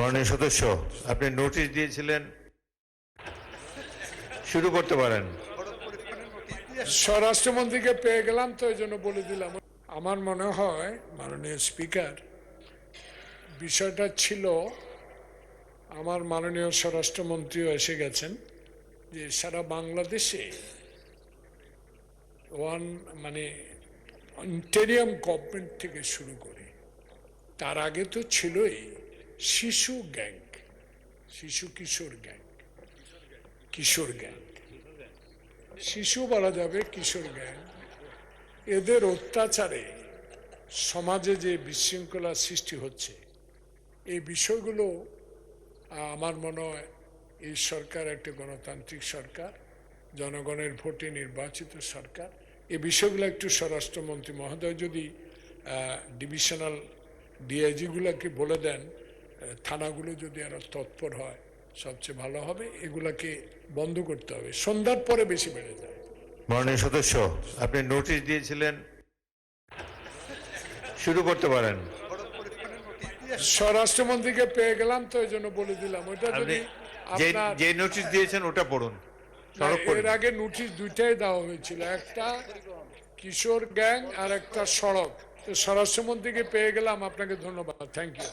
মাননীয় সদস্য, আপনি নোটিশ দিয়েছিলেন, শুরু করতে পারেন। স্বরাষ্ট্রমন্ত্রীকে পেয়ে গেলাম তো এই জন্য বলে দিলাম। আমার মনে হয় মাননীয় স্পিকার, বিষয়টা ছিল আমার মাননীয় স্বরাষ্ট্রমন্ত্রীও এসে গেছেন যে সারা বাংলাদেশে ইন্টেরিয়াম গভর্নমেন্ট থেকে শুরু করে তার আগে তো ছিলই শিশু গ্যাং, শিশু কিশোর গ্যাং, কিশোর গ্যাং, শিশু বলা যাবে, কিশোর গ্যাং, এদের অত্যাচারে সমাজে যে বিশৃঙ্খলা সৃষ্টি হচ্ছে, এই বিষয়গুলো আমার মনে হয় এই সরকার একটা গণতান্ত্রিক সরকার, জনগণের ভোটে নির্বাচিত সরকার। এই বিষয়গুলো একটু স্বরাষ্ট্রমন্ত্রী মহোদয় যদি ডিভিশনাল ডিআইজিগুলোকে বলে দেন, থানাগুলো যদি আরো তৎপর হয় সবচেয়ে ভালো হবে। এগুলাকে বন্ধ করতে হবে, সন্ধ্যার পরে বেশি বেড়ে যায়। মাননীয় সদস্য, আপনি নোটিশ দিয়েছিলেন, শুরু করতে পারেন। স্বরাষ্ট্রমন্ত্রীকে পেয়ে গেলাম তো এই জন্য বলে দিলাম। ওইটা যদি যে নোটিশ দিয়েছেন ওটা পড়ুন। এর আগে নোটিশ দুইটাই দেওয়া হয়েছিল, একটা কিশোর গ্যাং আর একটা সড়ক। তো স্বরাষ্ট্রমন্ত্রীকে পেয়ে গেলাম, আপনাকে ধন্যবাদ, থ্যাংক ইউ।